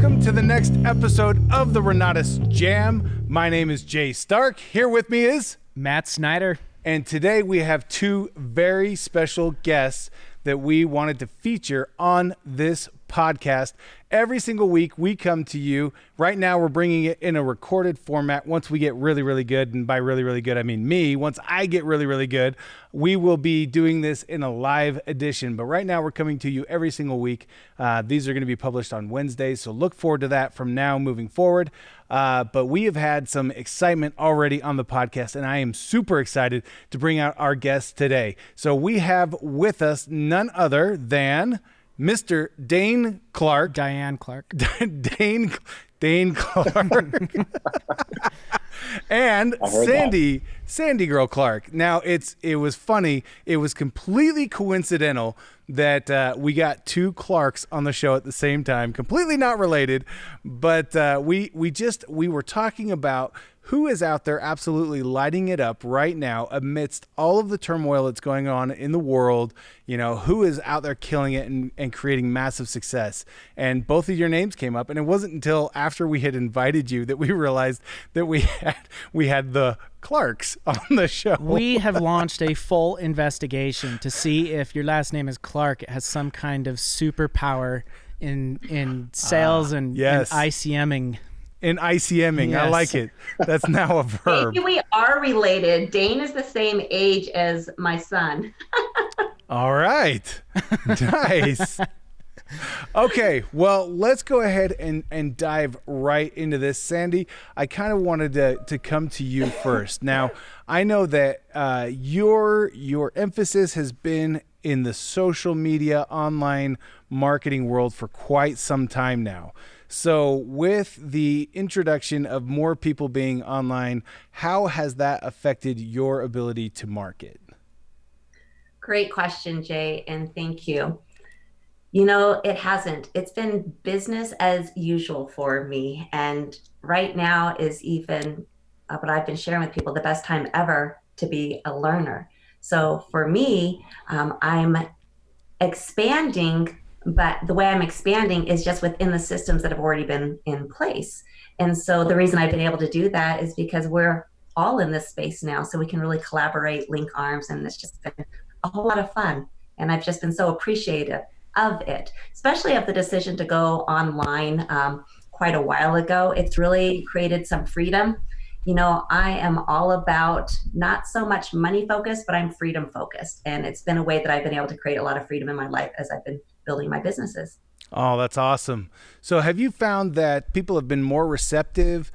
welcome to the next episode of the Renatus J.A.M. My name is Jay Stark. Here with me is Matt Snyder. And today we have two very special guests that we wanted to feature on this podcast. Every single week we come to you. Right now we're bringing it in a recorded format. Once we get really, really good, and by really, really good, I mean me. Once I get really, really good, we will be doing this in a live edition. But right now we're coming to you every single week. These are going to be published on Wednesdays, so look forward to that from now moving forward. But we have had some excitement already on the podcast, and I am super excited to bring out our guests today. So we have with us none other than Mr. Daine Clark. Diane Clark. Daine Clark. And Sandi Girl Clark. Now it was funny. It was completely coincidental that we got two Clarks on the show at the same time, completely not related, but we were talking about who is out there absolutely lighting it up right now amidst all of the turmoil that's going on in the world. You know, who is out there killing it and creating massive success. And both of your names came up, and it wasn't until after we had invited you that we realized that we had the Clarks on the show. We have launched a full investigation to see if your last name is Clark. It has some kind of superpower in sales and ICMing. In ICMing, yes. I like it. That's now a verb. Maybe we are related. Daine is the same age as my son. All right. Nice. Okay, well, let's go ahead and dive right into this. Sandi, I kind of wanted to come to you first. Now, I know that your emphasis has been in the social media, online marketing world for quite some time now. So with the introduction of more people being online, how has that affected your ability to market? Great question, Jay, and thank you. You know, it hasn't. It's been business as usual for me. And right now is even what I've been sharing with people, the best time ever to be a learner. So for me, I'm expanding, but the way I'm expanding is just within the systems that have already been in place. And so the reason I've been able to do that is because we're all in this space now, so we can really collaborate, link arms, and it's just been a whole lot of fun. And I've just been so appreciative of it, especially of the decision to go online quite a while ago. It's really created some freedom. You know, I am all about not so much money focused, but I'm freedom focused. And it's been a way that I've been able to create a lot of freedom in my life as I've been building my businesses. Oh, that's awesome. So have you found that people have been more receptive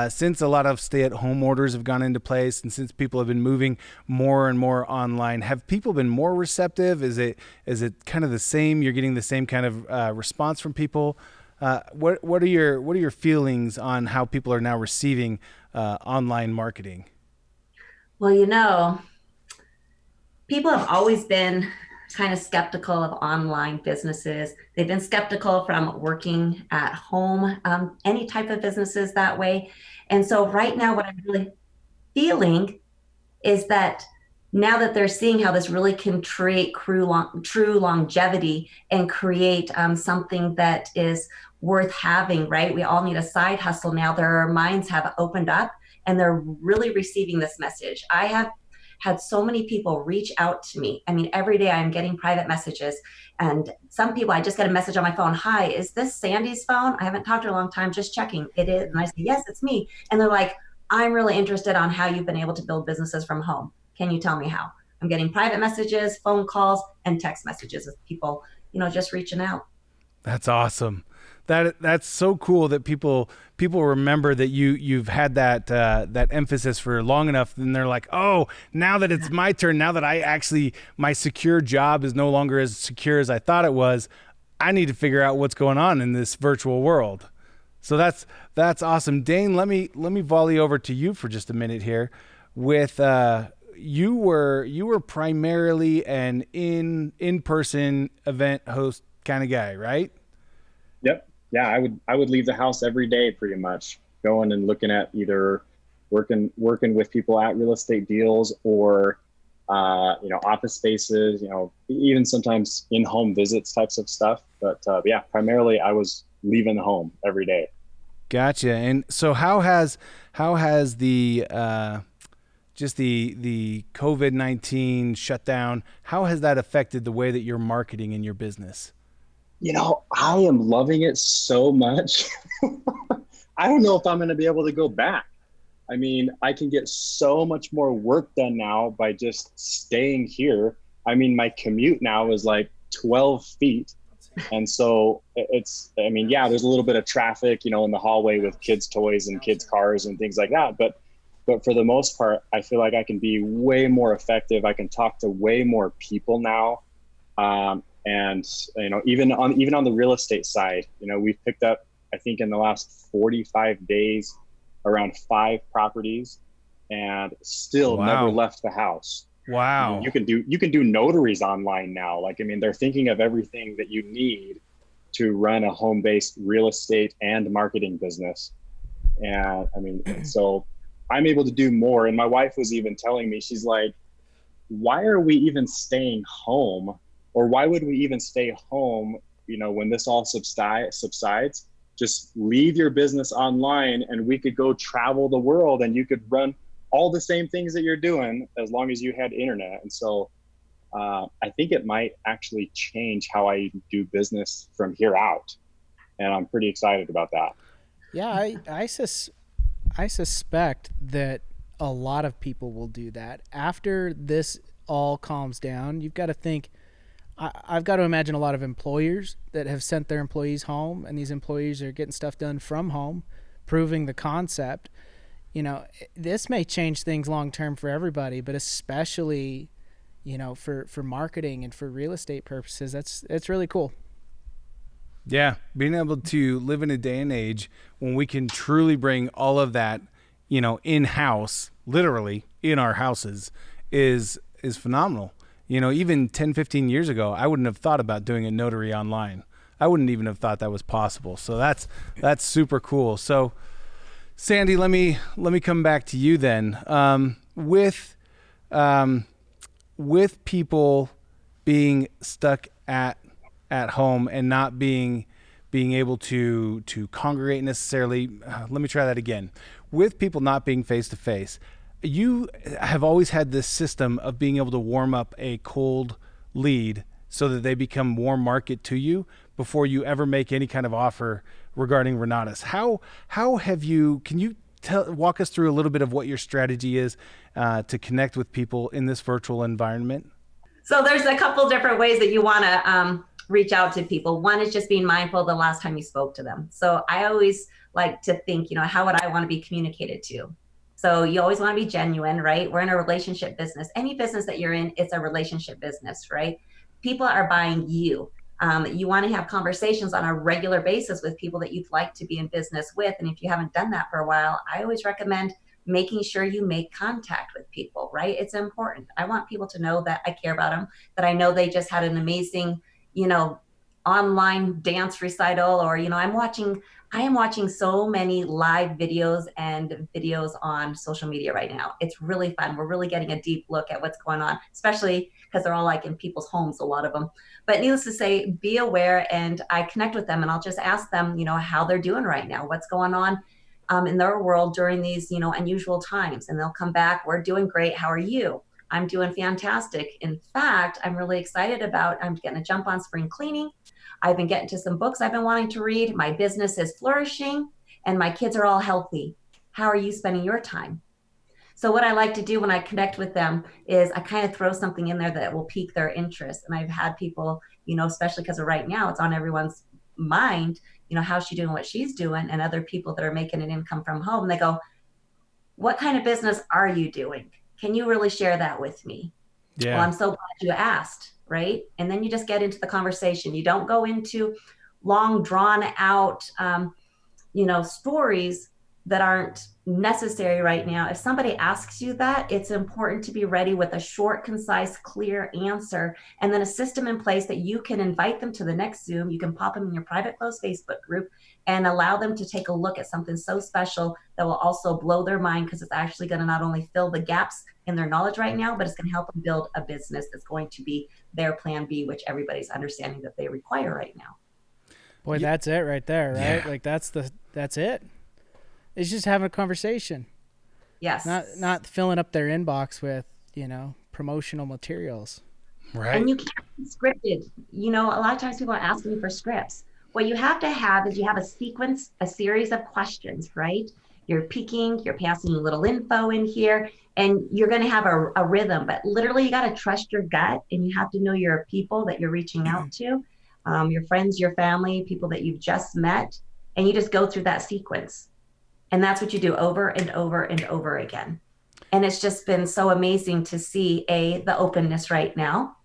since a lot of stay-at-home orders have gone into place, and since people have been moving more and more online? Have people been more receptive? Is it kind of the same? You're getting the same kind of response from people? What are your feelings on how people are now receiving online marketing? Well, you know, people have always been kind of skeptical of online businesses. They've been skeptical from working at home, any type of businesses that way. And so right now, what I'm really feeling is that now that they're seeing how this really can create true longevity and create something that is worth having, right? We all need a side hustle now. Their minds have opened up and they're really receiving this message. I have had so many people reach out to me. I mean, every day I'm getting private messages, and some people, I just get a message on my phone. Hi, is this Sandi's phone? I haven't talked to her in a long time, just checking. It is. And I say, yes, it's me. And they're like, I'm really interested on how you've been able to build businesses from home. Can you tell me how? I'm getting private messages, phone calls, and text messages of people, you know, just reaching out. That's awesome. That's so cool that people remember that you've had that emphasis for long enough, and they're like, oh, now that it's my turn, now that my secure job is no longer as secure as I thought it was, I need to figure out what's going on in this virtual world. So that's awesome. Daine, let me volley over to you for just a minute here. With you were primarily an in-person event host kind of guy, right? Yep. Yeah, I would leave the house every day pretty much, going and looking at either working with people at real estate deals or office spaces, even sometimes in-home visits types of stuff. But yeah, primarily I was leaving the home every day. Gotcha. And so how has the just the COVID-19 shutdown, how has that affected the way that you're marketing in your business? I am loving it so much. I don't know if I'm going to be able to go back. I mean, I can get so much more work done now by just staying here. I mean, my commute now is like 12 feet. And so there's a little bit of traffic, in the hallway with kids' toys and kids' cars and things like that. But for the most part, I feel like I can be way more effective. I can talk to way more people now. And even on the real estate side, we've picked up, I think in the last 45 days, around 5 properties, and still never left the house. Wow. You can do notaries online now. They're thinking of everything that you need to run a home-based real estate and marketing business. And so I'm able to do more. And my wife was even telling me, she's like, why are we even staying home? Or why would we even stay home, when this all subsides? Just leave your business online and we could go travel the world and you could run all the same things that you're doing as long as you had internet. And so I think it might actually change how I do business from here out. And I'm pretty excited about that. Yeah, I suspect that a lot of people will do that. After this all calms down, you've got to think, I've got to imagine a lot of employers that have sent their employees home, and these employees are getting stuff done from home, proving the concept. This may change things long term for everybody, but especially, for marketing and for real estate purposes, it's really cool. Yeah, being able to live in a day and age when we can truly bring all of that, in-house, literally in our houses, is phenomenal. Even 10, 15 years ago, I wouldn't have thought about doing a notary online. I wouldn't even have thought that was possible. So that's super cool. So Sandi, let me come back to you then. With people being stuck at home and not being able to congregate necessarily, let me try that again. With people not being face to face, you have always had this system of being able to warm up a cold lead so that they become warm market to you before you ever make any kind of offer regarding Renatus. How have you, can you walk us through a little bit of what your strategy is to connect with people in this virtual environment? So there's a couple different ways that you want to reach out to people. One is just being mindful of the last time you spoke to them. So I always like to think, how would I want to be communicated to? So you always want to be genuine, right? We're in a relationship business. Any business that you're in, it's a relationship business, right? People are buying you. You want to have conversations on a regular basis with people that you'd like to be in business with. And if you haven't done that for a while, I always recommend making sure you make contact with people, right? It's important. I want people to know that I care about them, that I know they just had an amazing, online dance recital, or, I am watching so many live videos and videos on social media right now. It's really fun. We're really getting a deep look at what's going on, especially because they're all like in people's homes, a lot of them. But needless to say, be aware, and I connect with them and I'll just ask them, how they're doing right now, what's going on in their world during these, unusual times. And they'll come back, we're doing great. How are you? I'm doing fantastic. In fact, I'm really excited I'm getting a jump on spring cleaning. I've been getting to some books I've been wanting to read. My business is flourishing and my kids are all healthy. How are you spending your time? So what I like to do when I connect with them is I kind of throw something in there that will pique their interest. And I've had people, especially because of right now, it's on everyone's mind, how's she doing what she's doing, and other people that are making an income from home. They go, what kind of business are you doing? Can you really share that with me? Yeah. Well, I'm so glad you asked, right? And then you just get into the conversation. You don't go into long, drawn out, stories that aren't necessary right now. If somebody asks you that, it's important to be ready with a short, concise, clear answer, and then a system in place that you can invite them to the next Zoom. You can pop them in your private closed Facebook group and allow them to take a look at something so special that will also blow their mind, because it's actually going to not only fill the gaps in their knowledge right now, but it's going to help them build a business that's going to be their plan B, which everybody's understanding that they require right now. Boy, that's it right there, right? Yeah. Like that's it. It's just having a conversation. Yes. Not filling up their inbox with, promotional materials. Right. And you can't be scripted. A lot of times people are asking me for scripts. What you have to have is you have a sequence, a series of questions, right? You're peeking, you're passing a little info in here, and you're going to have a rhythm. But literally, you got to trust your gut, and you have to know your people that you're reaching out to, your friends, your family, people that you've just met, and you just go through that sequence. And that's what you do over and over and over again. And it's just been so amazing to see the openness right now.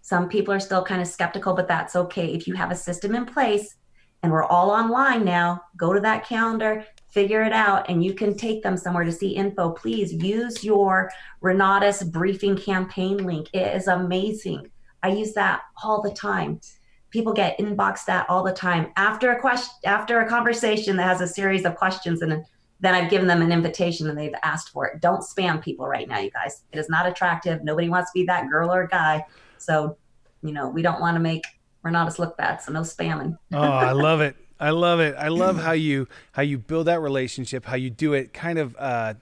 Some people are still kind of skeptical, but that's okay. If you have a system in place and we're all online now, go to that calendar, figure it out, and you can take them somewhere to see info. Please use your Renatus briefing campaign link. It is amazing. I use that all the time. People get inboxed that all the time after a conversation that has a series of questions, and then I've given them an invitation and they've asked for it. Don't spam people right now, you guys. It is not attractive. Nobody wants to be that girl or guy. So, we don't want to make Renatus look bad. So no spamming. Oh, I love it. I love it. I love how you build that relationship, how you do it kind of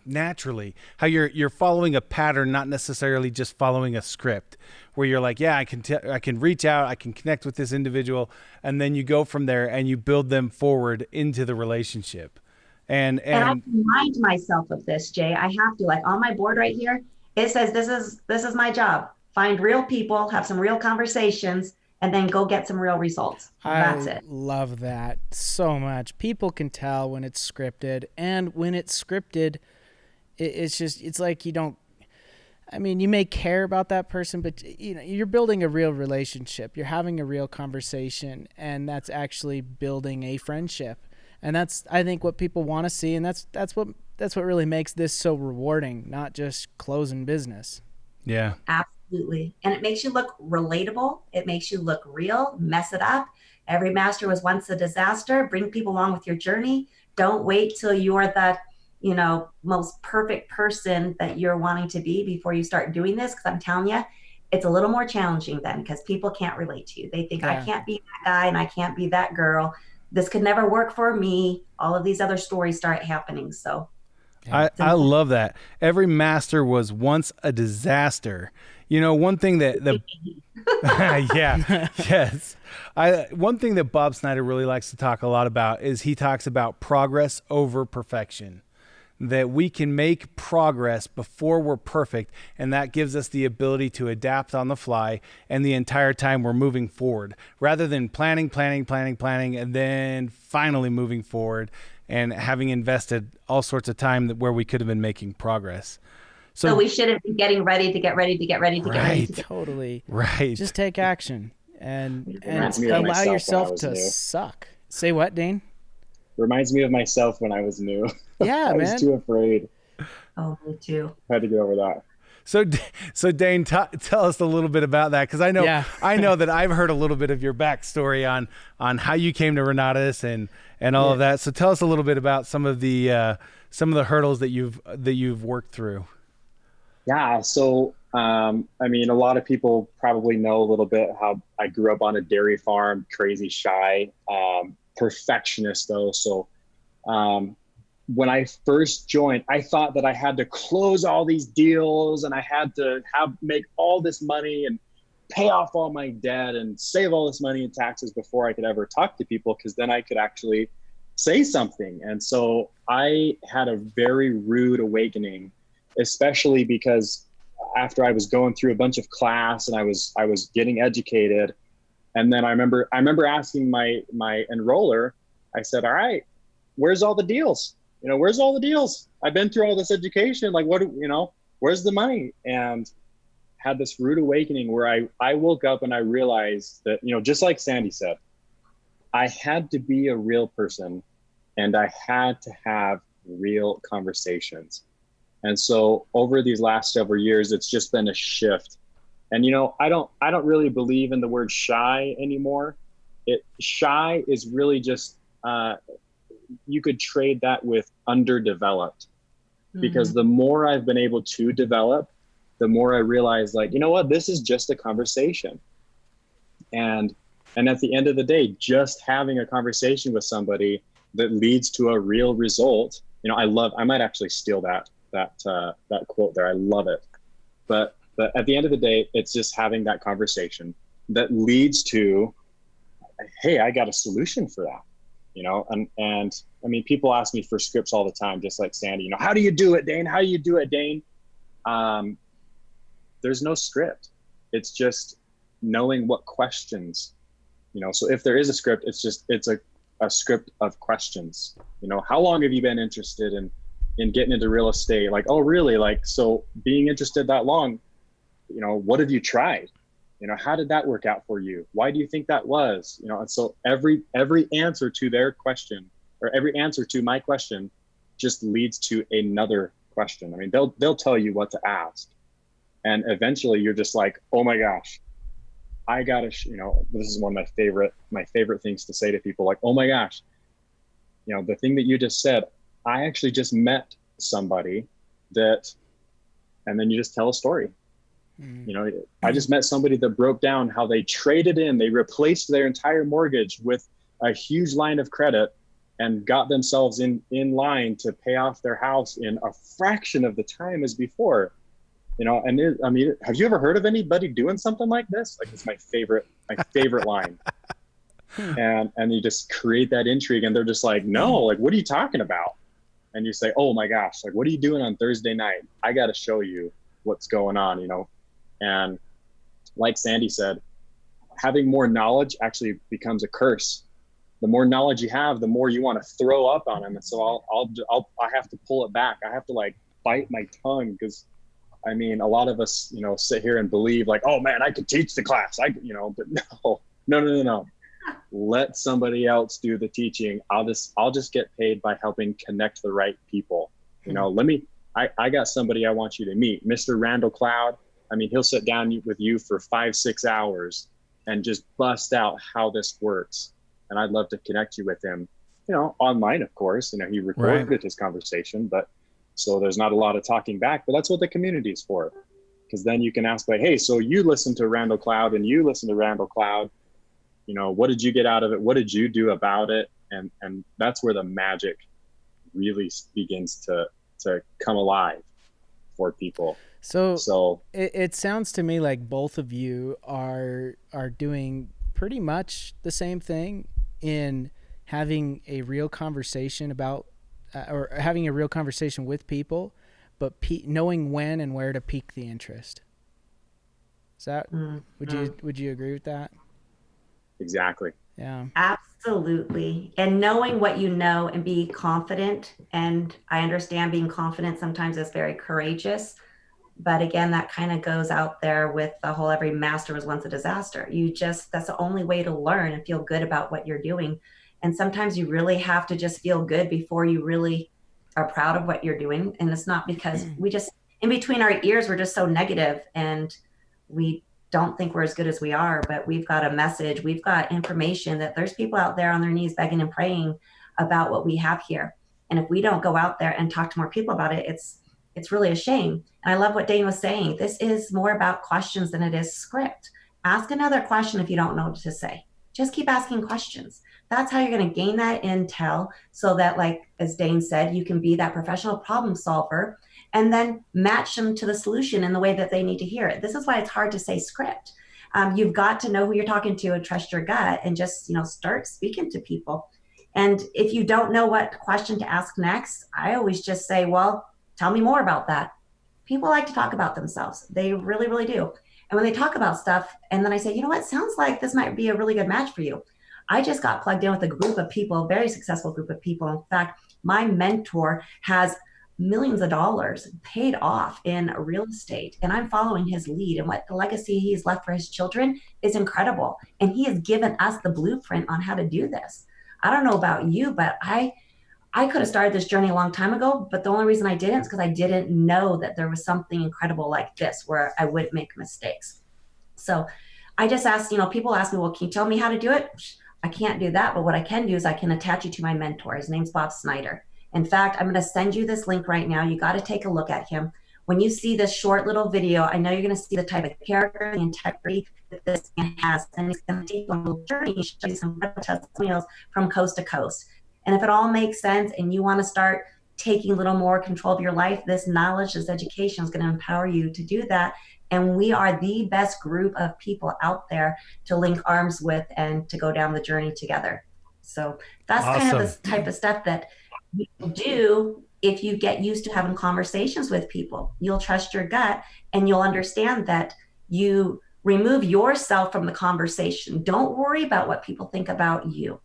naturally, how you're following a pattern, not necessarily just following a script, where you're like, yeah, I can reach out, I can connect with this individual, and then you go from there and you build them forward into the relationship. And I remind myself of this, Jay. I have to, like on my board right here, it says this is my job. Find real people, have some real conversations, and then go get some real results. That's it. I love that so much. People can tell when it's scripted, and when it's scripted, it's like you don't. I mean, you may care about that person, but you're building a real relationship. You're having a real conversation, and that's actually building a friendship. And that's, I think, what people want to see, and that's what really makes this so rewarding, not just closing business. Yeah. Absolutely. And it makes you look relatable. It makes you look real. Mess it up. Every master was once a disaster. Bring people along with your journey. Don't wait till you're the, most perfect person that you're wanting to be before you start doing this. Because I'm telling you, it's a little more challenging then, because people can't relate to you. They think, I can't be that guy and I can't be that girl. This could never work for me. All of these other stories start happening. So I love that. Every master was once a disaster. One thing that yeah, yes. One thing that Bob Snyder really likes to talk a lot about is he talks about progress over perfection. That we can make progress before we're perfect, and that gives us the ability to adapt on the fly, and the entire time we're moving forward, rather than planning, and then finally moving forward and having invested all sorts of time where we could have been making progress. So we shouldn't be getting ready to get ready to get ready to get ready. Totally. Right. Just take action and allow allow yourself to suck. Say what, Daine? Reminds me of myself when I was new. Yeah, I was too afraid. Oh, me too. I had to get over that. So Daine, tell us a little bit about that, because I know that I've heard a little bit of your backstory on how you came to Renatus and all of that. So tell us a little bit about some of the hurdles that you've worked through. Yeah. So a lot of people probably know a little bit how I grew up on a dairy farm, crazy shy, perfectionist though. So when I first joined, I thought that I had to close all these deals and I had to make all this money and pay off all my debt and save all this money in taxes before I could ever talk to people, because then I could actually say something. And so I had a very rude awakening, especially because after I was going through a bunch of class and I was getting educated. And then I remember asking my enroller, I said, all right, where's all the deals? Where's all the deals? I've been through all this education. Like, where's the money? And had this rude awakening where I woke up and I realized that, just like Sandi said, I had to be a real person and I had to have real conversations. And so over these last several years, it's just been a shift. And, I don't really believe in the word shy anymore. Shy is really just, you could trade that with underdeveloped, because the more I've been able to develop, the more I realize, like, this is just a conversation. And And at the end of the day, just having a conversation with somebody that leads to a real result. I might actually steal that quote there. I love it. But at the end of the day, it's just having that conversation that leads to, hey, I got a solution for that. And I mean, people ask me for scripts all the time, just like Sandi, how do you do it, Daine? How do you do it, Daine? There's no script. It's just knowing what questions, so if there is a script, it's a script of questions. How long have you been interested in getting into real estate? Like, oh, really? Like, so being interested that long, what have you tried? How did that work out for you? Why do you think that was? And so every answer to their question, or every answer to my question, just leads to another question. I mean, they'll tell you what to ask, and eventually you're just like, oh my gosh, I gotta, this is one of my favorite things to say to people, like, oh my gosh, the thing that you just said, I actually just met somebody that, and then you just tell a story. I just met somebody that broke down how they they replaced their entire mortgage with a huge line of credit and got themselves in line to pay off their house in a fraction of the time as before. Have you ever heard of anybody doing something like this? Like, it's my favorite line. And you just create that intrigue, and they're just like, no, like, what are you talking about? And you say, oh my gosh, like, what are you doing on Thursday night? I got to show you what's going on, And like Sandi said, having more knowledge actually becomes a curse. The more knowledge you have, the more you want to throw up on them. And so I have to pull it back. I have to like bite my tongue, because I mean, a lot of us, sit here and believe like, oh man, I could teach the class. But no. Let somebody else do the teaching. I'll just get paid by helping connect the right people. I got somebody I want you to meet, Mr. Randall Cloud. I mean, he'll sit down with you for 5-6 hours and just bust out how this works. And I'd love to connect you with him, online, of course. He recorded his conversation, but so there's not a lot of talking back, but that's what the community is for. Because then you can ask, like, hey, so you listen to Randall Cloud and you listen to Randall Cloud. What did you get out of it? What did you do about it? And that's where the magic really begins to come alive for people. So it sounds to me like both of you are doing pretty much the same thing in having a real conversation about or having a real conversation with people, but knowing when and where to pique the interest. Is that would you agree with that? Exactly. Yeah. Absolutely. And knowing what you know and be confident. And I understand being confident sometimes is very courageous. But again, that kind of goes out there with the whole every master was once a disaster. That's the only way to learn and feel good about what you're doing. And sometimes you really have to just feel good before you really are proud of what you're doing. And it's not because we just, in between our ears, we're just so negative and we don't think we're as good as we are, but we've got a message. We've got information that there's people out there on their knees begging and praying about what we have here. And if we don't go out there and talk to more people about it, it's really a shame. And I love what Daine was saying. This is more about questions than it is script. Ask another question if you don't know what to say. Just keep asking questions. That's how you're going to gain that intel so that, like, as Daine said, you can be that professional problem solver and then match them to the solution in the way that they need to hear it. This is why it's hard to say script. You've got to know who you're talking to and trust your gut and just, start speaking to people. And if you don't know what question to ask next, I always just say, well, tell me more about that. People like to talk about themselves. They really, really do. And when they talk about stuff, and then I say, you know what, sounds like this might be a really good match for you. I just got plugged in with a group of people, a very successful group of people. In fact, my mentor has millions of dollars paid off in real estate, and I'm following his lead. And what the legacy he's left for his children is incredible. And he has given us the blueprint on how to do this. I don't know about you, but I could have started this journey a long time ago, but the only reason I didn't is because I didn't know that there was something incredible like this where I wouldn't make mistakes. So I just asked, people ask me, well, can you tell me how to do it? I can't do that, but what I can do is I can attach you to my mentor. His name's Bob Snyder. In fact, I'm going to send you this link right now. You got to take a look at him. When you see this short little video, I know you're going to see the type of character, the integrity that this man has, and he's going to take you on a little journey, show you some testimonials from coast to coast. And if it all makes sense and you want to start taking a little more control of your life, this knowledge, this education is going to empower you to do that. And we are the best group of people out there to link arms with and to go down the journey together. So that's kind of the type of stuff that you do. If you get used to having conversations with people, you'll trust your gut and you'll understand that you remove yourself from the conversation. Don't worry about what people think about you.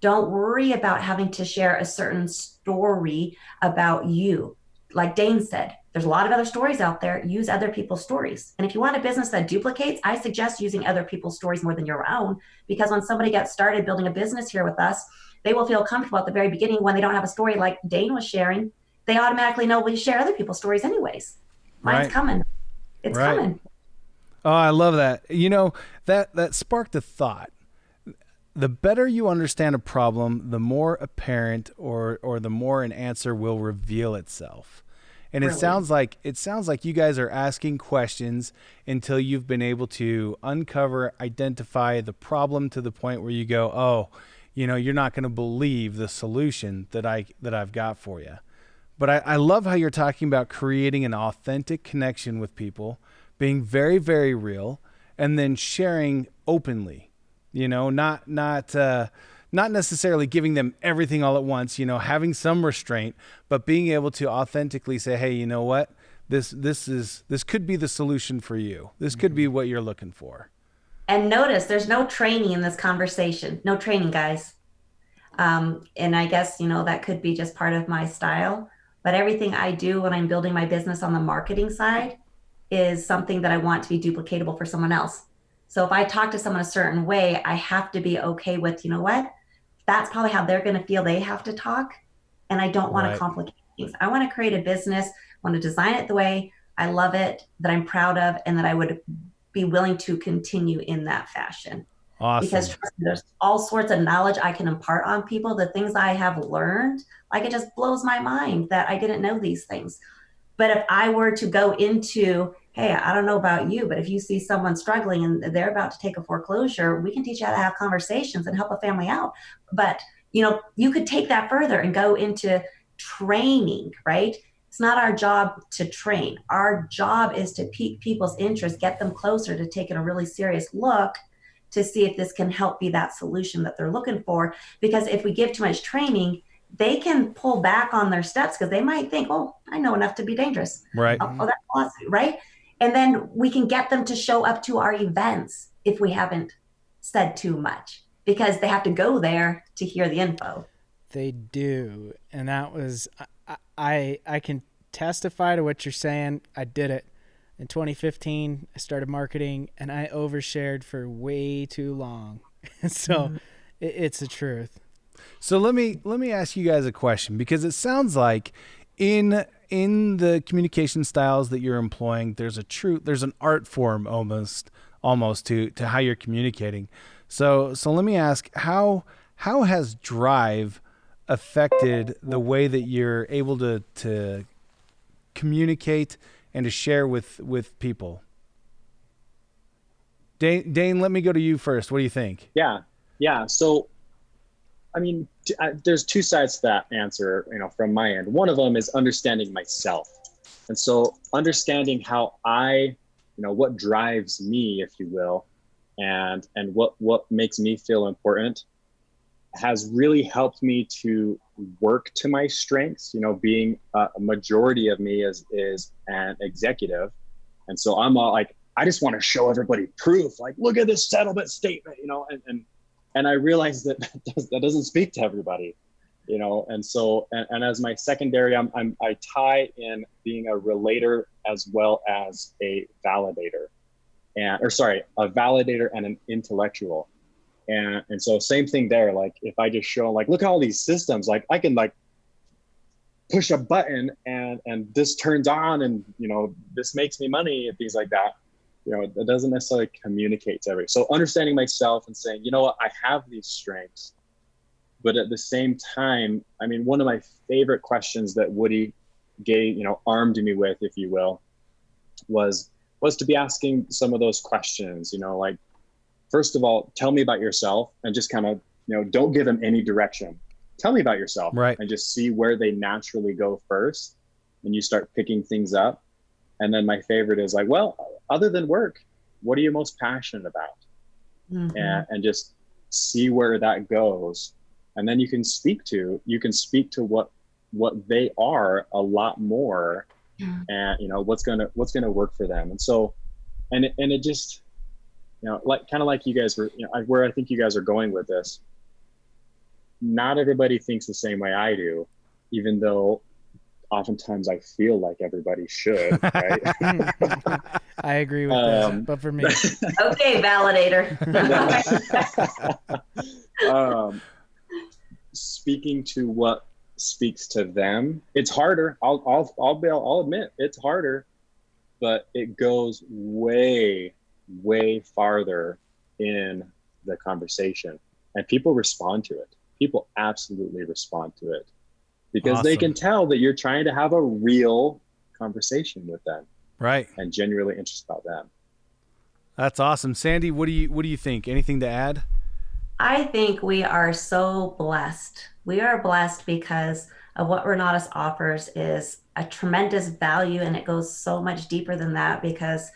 Don't worry about having to share a certain story about you. Like Daine said, there's a lot of other stories out there. Use other people's stories. And if you want a business that duplicates, I suggest using other people's stories more than your own, because when somebody gets started building a business here with us, they will feel comfortable at the very beginning when they don't have a story like Daine was sharing. They automatically know we share other people's stories anyways. Mine's coming. It's coming. Oh, I love that. You know, that sparked a thought. The better you understand a problem, the more apparent or the more an answer will reveal itself. And it sounds like you guys are asking questions until you've been able to uncover, identify the problem to the point where you go, oh, you know, you're not going to believe the solution that I've got for you. But I love how you're talking about creating an authentic connection with people, being very, very real, and then sharing openly. You know, not necessarily giving them everything all at once, you know, having some restraint, but being able to authentically say, hey, you know what, this could be the solution for you. This could be what you're looking for. And notice there's no training in this conversation. No training, guys. And I guess, you know, that could be just part of my style. But everything I do when I'm building my business on the marketing side is something that I want to be duplicatable for someone else. So if I talk to someone a certain way, I have to be okay with, you know what, that's probably how they're going to feel they have to talk. And I don't want to complicate things. I want to create a business, want to design it the way I love it, that I'm proud of, and that I would be willing to continue in that fashion. Awesome. Because trust me, there's all sorts of knowledge I can impart on people. The things I have learned, like, it just blows my mind that I didn't know these things. But if I were to go into, hey, I don't know about you, but if you see someone struggling and they're about to take a foreclosure, we can teach you how to have conversations and help a family out. But, you know, you could take that further and go into training, right? It's not our job to train. Our job is to pique people's interest, get them closer to taking a really serious look to see if this can help be that solution that they're looking for. Because if we give too much training, they can pull back on their steps because they might think, oh, I know enough to be dangerous. Right. Oh, that's awesome, right? And then we can get them to show up to our events if we haven't said too much, because they have to go there to hear the info. They do. And that was, I can testify to what you're saying. I did it. In 2015, I started marketing and I overshared for way too long. So it's the truth. So let me ask you guys a question, because it sounds like in the communication styles that you're employing, there's an art form almost to how you're communicating. So let me ask, how has drive affected the way that you're able to communicate and to share with people? Daine, let me go to you first. What do you think? Yeah. So, I mean, there's two sides to that answer, you know, from my end. One of them is understanding myself. And so understanding how what drives me, if you will, and what makes me feel important has really helped me to work to my strengths. You know, being a majority of me is an executive. And so I'm all like, I just want to show everybody proof, like, look at this settlement statement, you know, and I realized that doesn't speak to everybody, you know. And so, and as my secondary, I tie in being a relator as well as a validator, a validator and an intellectual. And so same thing there. Like, if I just show, like, look at all these systems, like I can like push a button and this turns on, and, you know, this makes me money and things like that. You know, it doesn't necessarily communicate to everybody. So understanding myself and saying, you know what, I have these strengths, but at the same time, I mean, one of my favorite questions that Woody armed me with, if you will, was to be asking some of those questions, like, first of all, tell me about yourself, and just kind of, don't give them any direction. Tell me about yourself, right? And just see where they naturally go first. And you start picking things up. And then my favorite is like, well, other than work, what are you most passionate about? Mm-hmm. And just see where that goes. And then you can speak to what they are a lot more, and what's gonna work for them. And so, and it just, like kind of like you guys were, where I think you guys are going with this. Not everybody thinks the same way I do, even though oftentimes I feel like everybody should, right? I agree with that, but for me. Okay, validator. Speaking to what speaks to them, it's harder. I'll admit it's harder, but it goes way, way farther in the conversation, and people respond to it. People absolutely respond to it, because awesome. They can tell that you're trying to have a real conversation with them, right? And genuinely interested about them. That's awesome. Sandi, what do you think? Anything to add? I think we are so blessed. We are blessed because of what Renatus offers is a tremendous value, and it goes so much deeper than that, because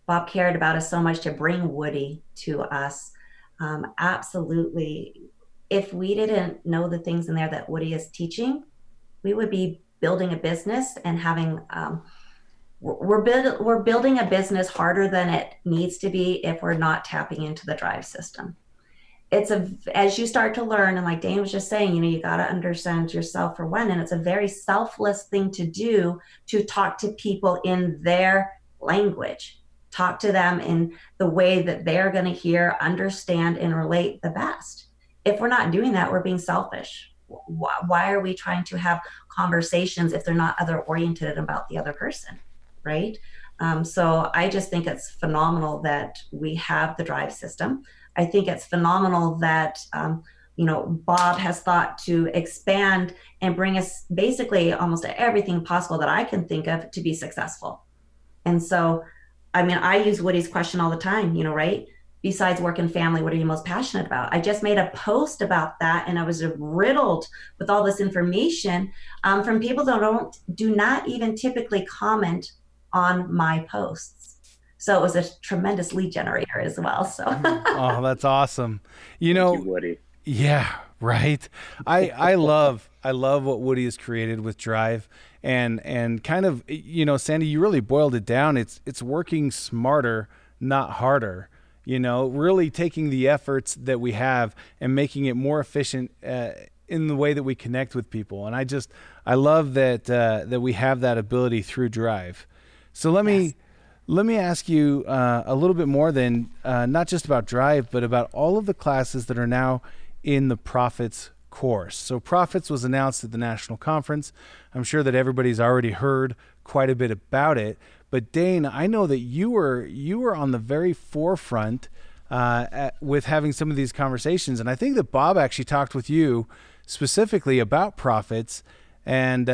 Bob cared about us so much to bring Woody to us. Absolutely. If we didn't know the things in there that Woody is teaching, we would be building a business and having, we're building a business harder than it needs to be if we're not tapping into the drive system. As you start to learn, and like Daine was just saying, you got to understand yourself for one, and it's a very selfless thing to do, to talk to people in their language, talk to them in the way that they're going to hear, understand, and relate the best. If we're not doing that, we're being selfish. Why are we trying to have conversations if they're not other oriented about the other person, right? So I just think it's phenomenal that we have the drive system. I think it's phenomenal that, Bob has thought to expand and bring us basically almost everything possible that I can think of to be successful. And so, I use Woody's question all the time, right? Besides work and family, what are you most passionate about? I just made a post about that, and I was riddled with all this information from people that do not even typically comment on my posts. So it was a tremendous lead generator as well. So oh, that's awesome. Thank you, Woody. Yeah, right. I love what Woody has created with Drive, and kind of, Sandi, you really boiled it down. It's working smarter, not harder. Really taking the efforts that we have and making it more efficient in the way that we connect with people. And I love that we have that ability through Drive. So let me ask you a little bit more than not just about Drive, but about all of the classes that are now in the Profits course. So Profits was announced at the national conference. I'm sure that everybody's already heard quite a bit about it. But Daine, I know that you were on the very forefront with having some of these conversations, and I think that Bob actually talked with you specifically about Profits, and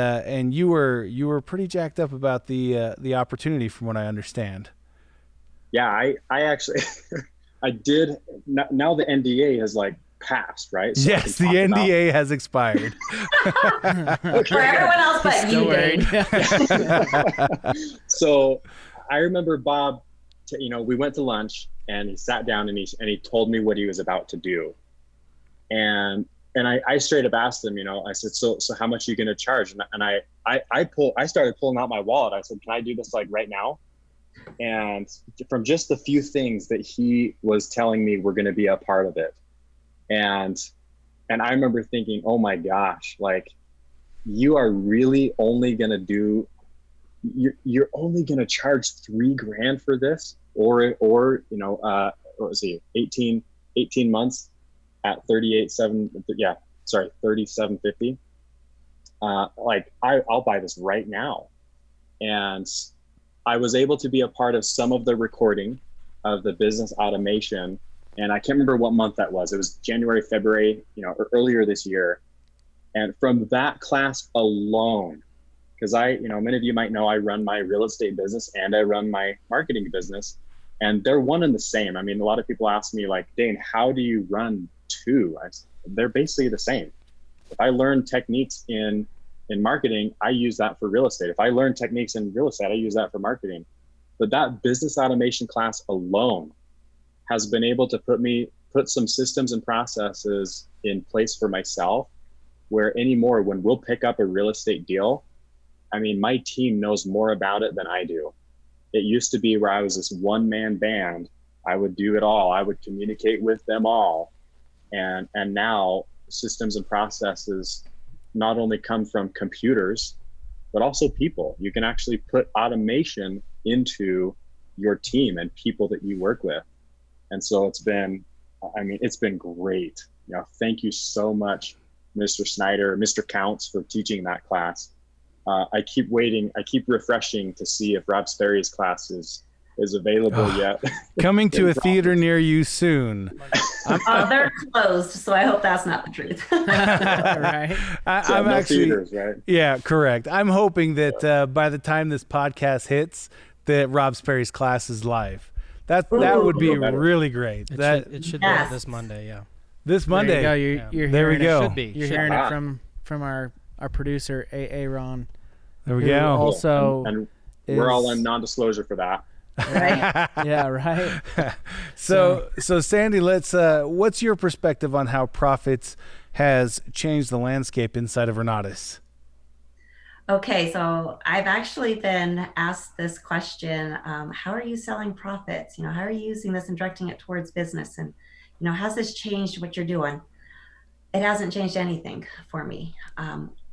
you were pretty jacked up about the opportunity, from what I understand. Yeah, I actually I did. Now the NDA has passed, right? So yes, the NDA has expired. For everyone else but you, Daine. So I remember Bob, we went to lunch, and he sat down and he told me what he was about to do. And I straight up asked him, I said, so how much are you going to charge? And I started pulling out my wallet. I said, can I do this right now? And from just the few things that he was telling me were going to be a part of it. And I remember thinking, oh my gosh, you are really only going to you're only going to charge $3,000 for this, or what was he, 18 months at $37.50. I'll buy this right now. And I was able to be a part of some of the recording of the business automation. And I can't remember what month that was. It was January, February, or earlier this year. And from that class alone, because many of you might know I run my real estate business and I run my marketing business, and they're one and the same. I mean, a lot of people ask me like, Daine, how do you run two? They're basically the same. If I learn techniques in marketing, I use that for real estate. If I learn techniques in real estate, I use that for marketing. But that business automation class alone has been able to put some systems and processes in place for myself, where anymore, when we'll pick up a real estate deal, I mean, my team knows more about it than I do. It used to be where I was this one-man band. I would do it all. I would communicate with them all. And now systems and processes not only come from computers, but also people. You can actually put automation into your team and people that you work with. And so it's been great. Thank you so much, Mr. Snyder, Mr. Counts, for teaching that class. I keep refreshing to see if Rob Sperry's class is available yet. Coming to a theater near you soon. They're closed, so I hope that's not the truth. Right. I'm no actually, theaters, right? Yeah, correct. I'm hoping that by the time this podcast hits, that Rob Sperry's class is live. That would be really great. It should be out this Monday. Yeah. This Monday. There you go. You're There we hearing go. It. Should be. You're hearing it from our producer Aaron. There we go. Also, and we're all in non-disclosure for that. Right? Yeah, right. So Sandi, what's your perspective on how profits has changed the landscape inside of Renatus? Okay, so I've actually been asked this question, how are you selling profits? How are you using this and directing it towards business? And, has this changed what you're doing? It hasn't changed anything for me.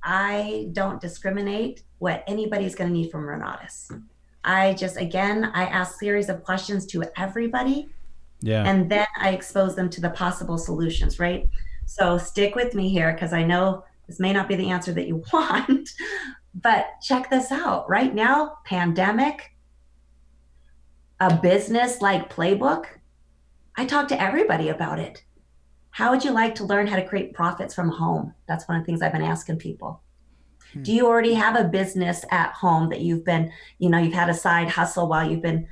I don't discriminate what anybody's going to need from Renatus. I ask series of questions to everybody. Yeah. And then I expose them to the possible solutions, right? So stick with me here, because I know this may not be the answer that you want, but check this out. Right now, pandemic, a business like playbook, I talk to everybody about it. How would you like to learn how to create profits from home? That's one of the things I've been asking people. Do you already have a business at home that you've been, you've had a side hustle while you've been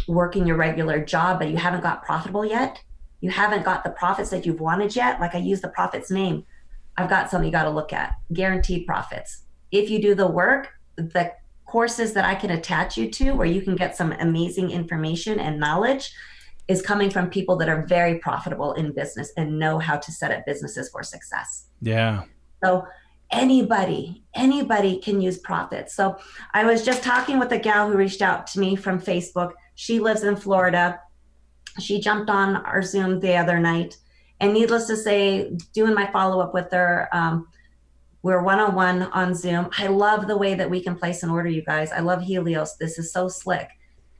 working your regular job, but you haven't got profitable yet? You haven't got the profits that you've wanted yet? Like I use the profits name. I've got something you got to look at. Guaranteed profits. If you do the work, the courses that I can attach you to where you can get some amazing information and knowledge is coming from people that are very profitable in business and know how to set up businesses for success. Yeah. So anybody can use profits. So I was just talking with a gal who reached out to me from Facebook. She lives in Florida. She jumped on our Zoom the other night, and needless to say, doing my follow-up with her, we're one-on-one on Zoom. I love the way that we can place an order, you guys. I love Helios. This is so slick.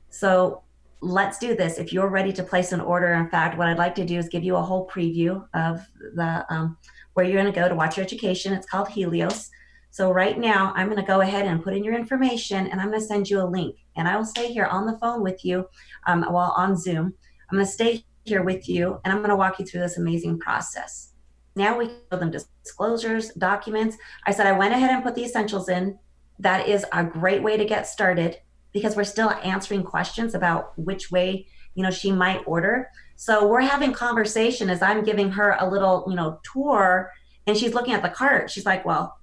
So let's do this. If you're ready to place an order, in fact, what I'd like to do is give you a whole preview of the where you're going to go to watch your education. It's called Helios. So right now, I'm going to go ahead and put in your information, and I'm going to send you a link. And I will stay here on the phone with you while on Zoom. I'm going to stay here with you, and I'm going to walk you through this amazing process. Now we show them disclosures, documents. I said I went ahead and put the essentials in. That is a great way to get started because we're still answering questions about which way, she might order. So we're having conversation as I'm giving her a little, tour, and she's looking at the cart. She's like, well,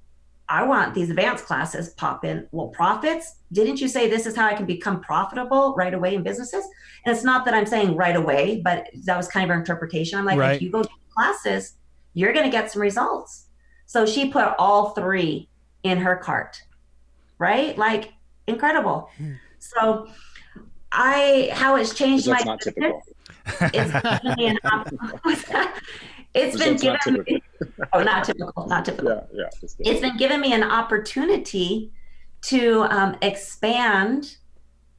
I want these advanced classes pop in. Well, profits? Didn't you say this is how I can become profitable right away in businesses? And it's not that I'm saying right away, but that was kind of her interpretation. I'm like, right. If you go to classes, you're going to get some results. So she put all three in her cart, right? Like incredible. So how it's changed my not typical. It's given me an it's been given me, not typical. Yeah. It's been giving me an opportunity to expand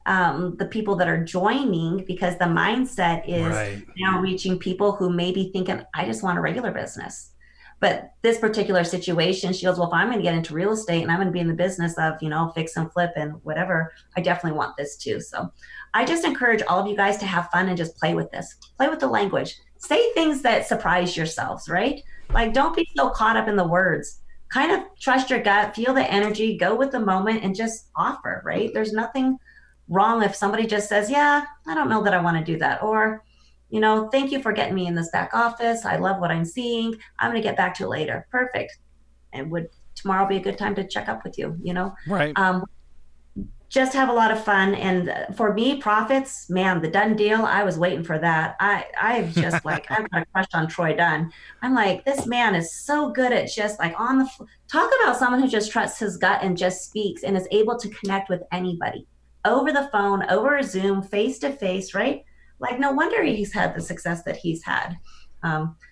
the people that are joining, because the mindset is now reaching people who may be thinking, I just want a regular business. But this particular situation, she goes, well, if I'm going to get into real estate and I'm going to be in the business of, fix and flip and whatever, I definitely want this too. So I just encourage all of you guys to have fun and just play with this. Play with the language. Say things that surprise yourselves, right? Like, don't be so caught up in the words. kind of trust your gut, feel the energy, go with the moment, and just offer, right? There's nothing wrong if somebody just says, yeah, I don't know that I want to do that. Or, thank you for getting me in this back office. I love what I'm seeing. I'm going to get back to it later. Perfect. And would tomorrow be a good time to check up with you, Right. Just have a lot of fun. And for me, profits, man, the Dunn deal, I was waiting for that. I've just like, I've got a crush on Troy Dunn. I'm like, this man is so good at just like talk about someone who just trusts his gut and just speaks and is able to connect with anybody over the phone, over a Zoom, face to face, right? Like, no wonder he's had the success that he's had.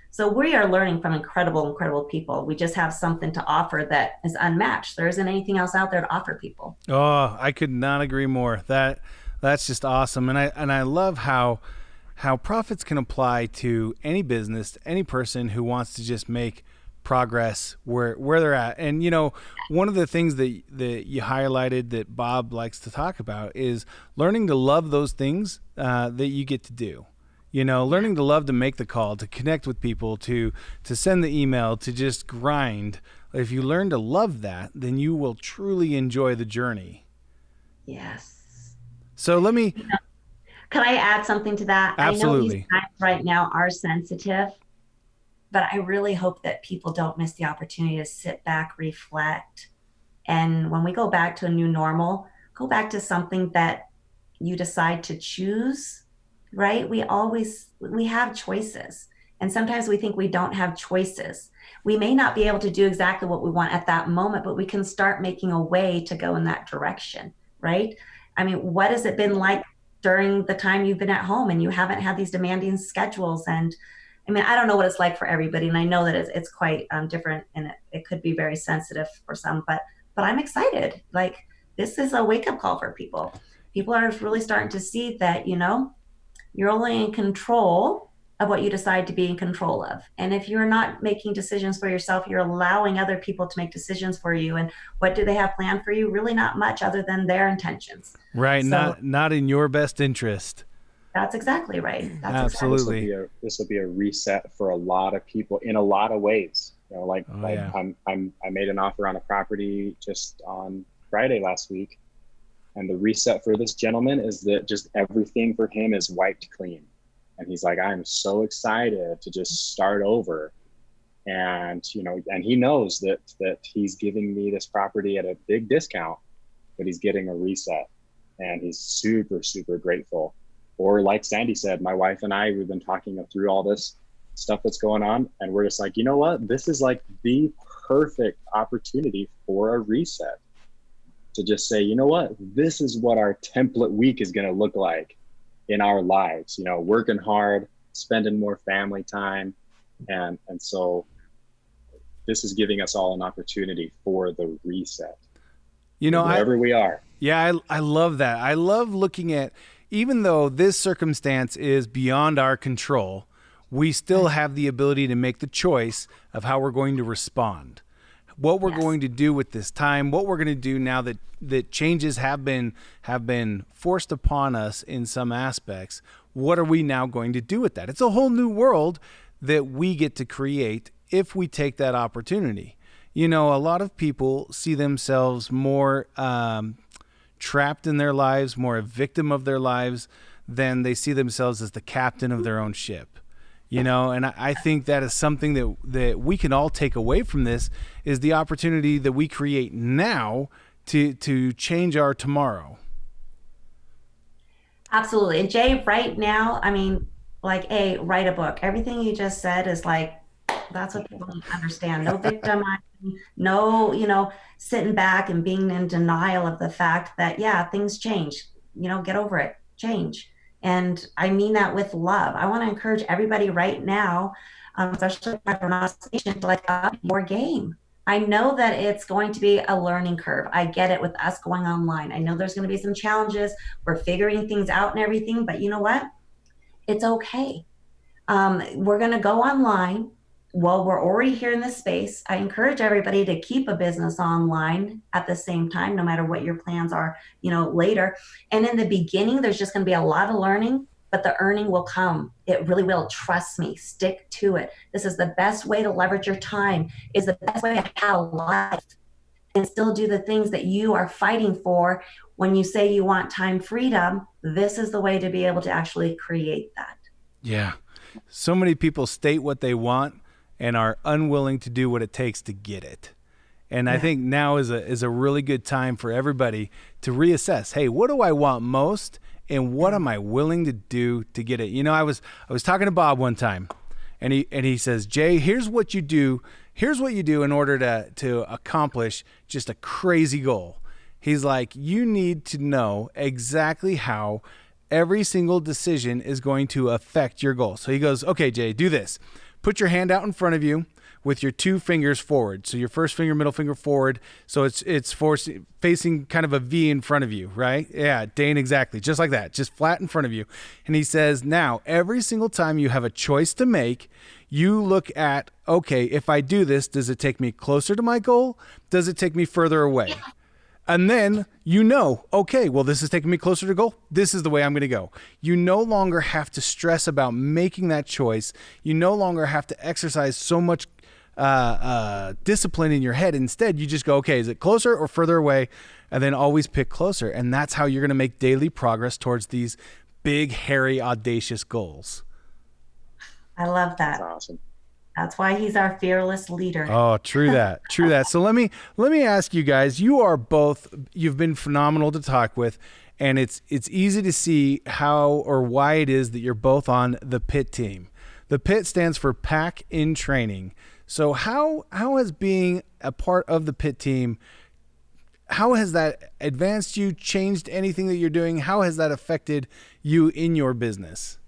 So we are learning from incredible, incredible people. We just have something to offer that is unmatched. There isn't anything else out there to offer people. Oh, I could not agree more. That's just awesome. And I love how profits can apply to any business, any person who wants to just make progress where they're at. And one of the things that you highlighted that Bob likes to talk about is learning to love those things that you get to do. Learning to love to make the call, to connect with people, to send the email, to just grind. If you learn to love that, then you will truly enjoy the journey. Yes. So let me... Can I add something to that? Absolutely. I know these times right now are sensitive, but I really hope that people don't miss the opportunity to sit back, reflect. And when we go back to a new normal, go back to something that you decide to choose. Right? We have choices. And sometimes we think we don't have choices. We may not be able to do exactly what we want at that moment, but we can start making a way to go in that direction, right? I mean, what has it been like during the time you've been at home and you haven't had these demanding schedules? And I mean, I don't know what it's like for everybody. And I know that it's quite different, and it could be very sensitive for some, but I'm excited. Like, this is a wake-up call for people. People are really starting to see that, you're only in control of what you decide to be in control of. And if you're not making decisions for yourself, you're allowing other people to make decisions for you. And what do they have planned for you? Really not much other than their intentions. Right. So, not in your best interest. That's exactly right. That's Absolutely. Exactly. This will be a reset for a lot of people in a lot of ways. I made an offer on a property just on Friday last week. And the reset for this gentleman is that just everything for him is wiped clean. And he's like, I'm so excited to just start over. And, and he knows that he's giving me this property at a big discount, but he's getting a reset. And he's super, super grateful. Or like Sandi said, my wife and I, we've been talking through all this stuff that's going on. And we're just like, you know what? This is like the perfect opportunity for a reset. To just say, you know what, this is what our template week is going to look like in our lives, working hard, spending more family time. And so this is giving us all an opportunity for the reset. Wherever we are. Yeah, I love that. I love looking at, even though this circumstance is beyond our control, we still have the ability to make the choice of how we're going to respond. What we're going to do with this time, what we're going to do now that changes have been forced upon us in some aspects. What are we now going to do with that? It's a whole new world that we get to create if we take that opportunity. A lot of people see themselves more trapped in their lives, more a victim of their lives, than they see themselves as the captain of their own ship. And I think that is something that we can all take away from this, is the opportunity that we create now to change our tomorrow. Absolutely. And Jay, right now, I mean, write a book. Everything you just said is like, that's what people need to understand. No victimizing, no, sitting back and being in denial of the fact that, things change, get over it, change. And I mean that with love. I want to encourage everybody right now, especially my Renatus Nation, to up your game. I know that it's going to be a learning curve. I get it with us going online. I know there's going to be some challenges. We're figuring things out and everything, but you know what? It's okay. We're going to go online. Well, we're already here in this space. I encourage everybody to keep a business online at the same time, no matter what your plans are, later. And in the beginning, there's just going to be a lot of learning. but the earning will come. It really will. Trust me. Stick to it. This is the best way to leverage your time, is the best way to have a life and still do the things that you are fighting for. When you say you want time freedom, this is the way to be able to actually create that. Yeah. So many people state what they want and are unwilling to do what it takes to get it. And I think now is a really good time for everybody to reassess, hey, what do I want most and what am I willing to do to get it? You know, I was talking to Bob one time and he says, Jay, here's what you do in order to accomplish just a crazy goal. He's like, you need to know exactly how every single decision is going to affect your goal. So he goes, okay, Jay, do this. Put your hand out in front of you with your two fingers forward. So your first finger, middle finger forward. So it's facing kind of a V in front of you, right? Yeah, Daine, exactly. Just like that, just flat in front of you. And he says, now, every single time you have a choice to make, you look at, okay, if I do this, does it take me closer to my goal? Does it take me further away? And then you know, okay, well, this is taking me closer to goal. This is the way I'm going to go. You no longer have to stress about making that choice. You no longer have to exercise so much discipline in your head. Instead, you just go, okay, is it closer or further away? And then always pick closer. And that's how you're going to make daily progress towards these big, hairy, audacious goals. I love that. That's awesome. That's why he's our fearless leader. Oh, true that. True that. So let me ask you guys, you've been phenomenal to talk with, and it's easy to see how or why it is that you're both on the PIT team. The PIT stands for Pack in Training. So how has being a part of the PIT team, how has that advanced you, changed anything that you're doing? How has that affected you in your business?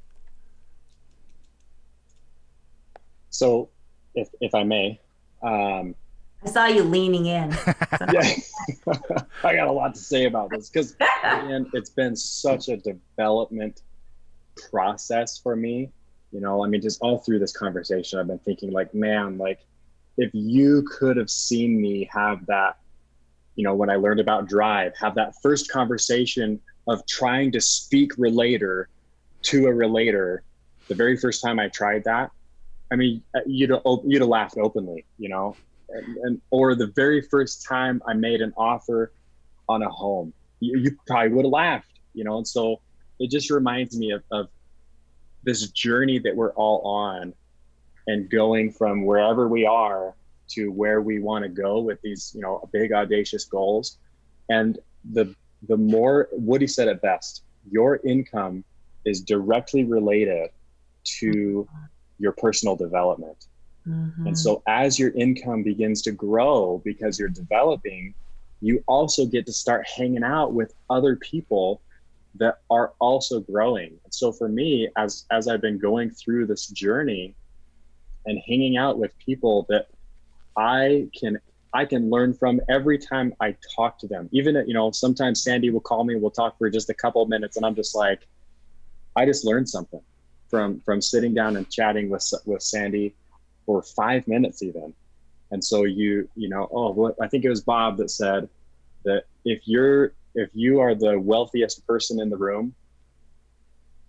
So, if I may, I saw you leaning in. So. yeah, I got a lot to say about this because, again, it's been such a development process for me. You know, I mean, just all through this conversation, I've been thinking, like, man, like, if you could have seen me have that, you know, when I learned about Drive, have that first conversation of trying to speak relator to a relator, the very first time I tried that. I mean, you'd have laughed openly, you know, and or the very first time I made an offer on a home, you probably would have laughed, you know. And so it just reminds me of this journey that we're all on, and going from wherever we are to where we want to go with these, you know, big audacious goals. And the more, Woody said it best, your income is directly related to your personal development. Mm-hmm. And so as your income begins to grow because you're developing, you also get to start hanging out with other people that are also growing. And so for me, as I've been going through this journey and hanging out with people that I can learn from every time I talk to them. Even, you know, sometimes Sandi will call me, we'll talk for just a couple of minutes, and I'm just like, I just learned something from sitting down and chatting with Sandi for 5 minutes even. And so you know, I think it was Bob that said that if you are the wealthiest person in the room,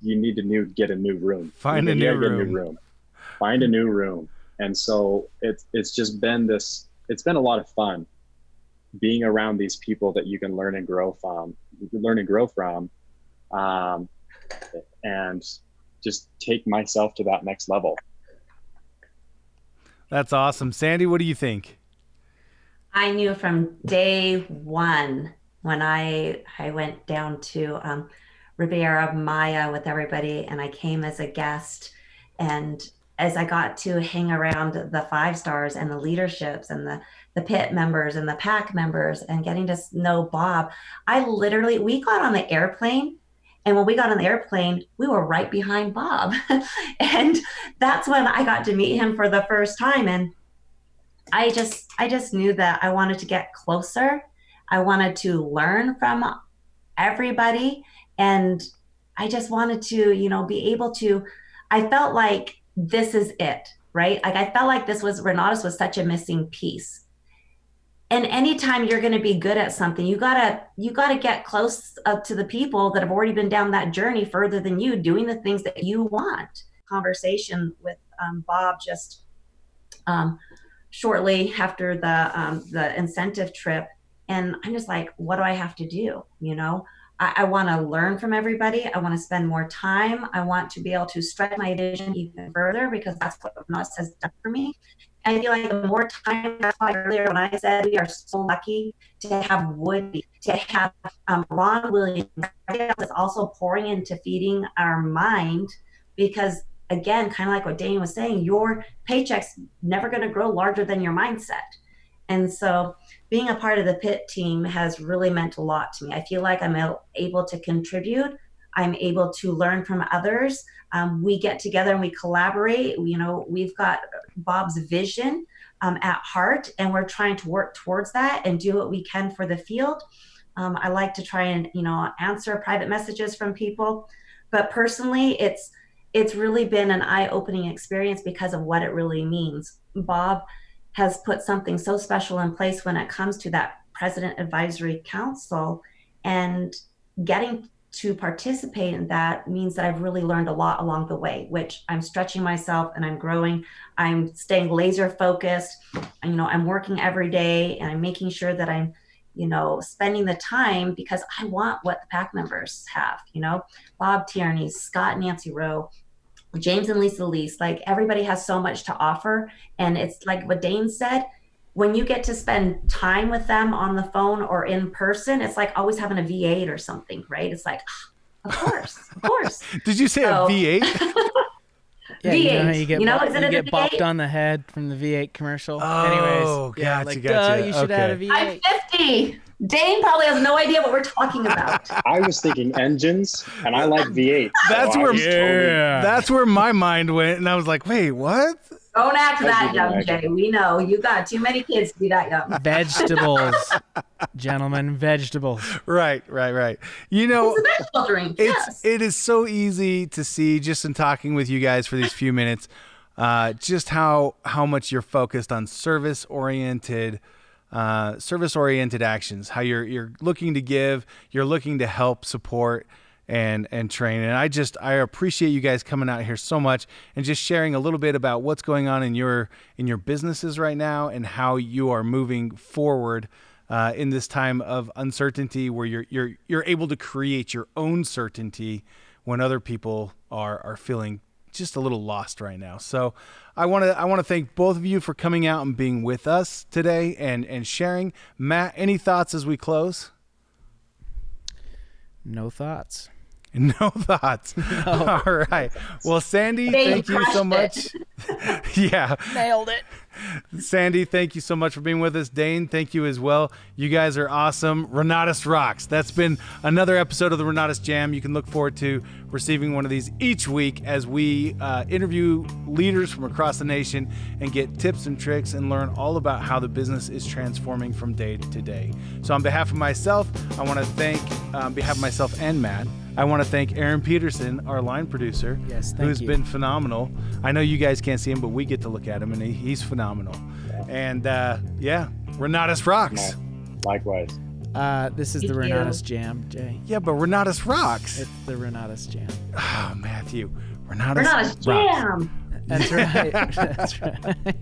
you need to get a new room. Find a new room. Find a new room. And so it's just been it's been a lot of fun being around these people that you can learn and grow from, and just take myself to that next level. That's awesome. Sandi, what do you think? I knew from day one when I went down to Riviera Maya with everybody, and I came as a guest, and as I got to hang around the 5 stars and the leaderships and the pit members and the pack members and getting to know Bob, we got on the airplane. And when we got on the airplane, we were right behind Bob. And that's when I got to meet him for the first time. And I just knew that I wanted to get closer. I wanted to learn from everybody. And I just wanted to, you know, be able to, I felt like this is it, right? Like I felt like Renatus was such a missing piece. And anytime you're going to be good at something, you gotta get close to the people that have already been down that journey further than you, doing the things that you want. Conversation with Bob just shortly after the incentive trip, and I'm just like, what do I have to do? You know, I want to learn from everybody. I want to spend more time. I want to be able to stretch my vision even further, because that's what Renatus has done for me. And I feel like the more time, that's why earlier when I said we are so lucky to have Woody, to have Ron Williams, that's also pouring into feeding our mind, because again, kind of like what Daine was saying, your paycheck's never going to grow larger than your mindset. And so being a part of the PIT team has really meant a lot to me. I feel like I'm able to contribute. I'm able to learn from others. We get together and we collaborate. You know, we've got Bob's vision at heart, and we're trying to work towards that and do what we can for the field. I like to try and, you know, answer private messages from people, but personally, it's really been an eye-opening experience because of what it really means. Bob has put something so special in place when it comes to that President Advisory Council, and getting to participate in that means that I've really learned a lot along the way, which I'm stretching myself and I'm growing. I'm staying laser focused. You know, I'm working every day, and I'm making sure that I'm, you know, spending the time, because I want what the PAC members have, you know, Bob Tierney, Scott and Nancy Rowe, James and Lisa Lease, like everybody has so much to offer. And it's like what Daine said, when you get to spend time with them on the phone or in person, it's like always having a V8 or something, right? It's like, of course. Did you say a V8? Yeah, V8. you know how you get, Isn't it a get V8? bopped on the head from the V8 commercial? Oh, Anyways, yeah, gotcha, like, gotcha. you should have a V8. I'm 50. Daine probably has no idea what we're talking about. I was thinking engines, and I like V8. That's so I where was totally- that's where my mind went, and I was like, wait, what? Don't act that you young, imagine? Jay. We know you got too many kids to be that young. Vegetables, gentlemen, vegetables. Right. You know, It's a vegetable drink. Yes. it is so easy to see just in talking with you guys for these few minutes, just how much you're focused on service oriented actions, how you're looking to give, you're looking to help, support, and train. And I appreciate you guys coming out here so much and just sharing a little bit about what's going on in your businesses right now, and how you are moving forward in this time of uncertainty, where you're able to create your own certainty when other people are feeling just a little lost right now. So I want to thank both of you for coming out and being with us today and sharing. Matt, any thoughts as we close? No thoughts. No thoughts. No. All right. Well, Sandi, thank you so much. Yeah. Nailed it. Sandi, thank you so much for being with us. Daine, thank you as well. You guys are awesome. Renatus rocks. That's been another episode of the Renatus J.A.M. You can look forward to receiving one of these each week as we interview leaders from across the nation and get tips and tricks and learn all about how the business is transforming from day to day. So on behalf of myself, I want to thank, on behalf of myself and Matt, I want to thank Aaron Peterson, our line producer, Yes, thank who's you. been phenomenal. I know you guys can't see him, but we get to look at him, and he's phenomenal. And Renatus rocks. Likewise. This is the Thank you. Renatus Jam, Jay. Yeah, but Renatus rocks. It's the Renatus Jam. Oh, Matthew. Renatus Renatus rocks. J.A.M. That's right. That's right.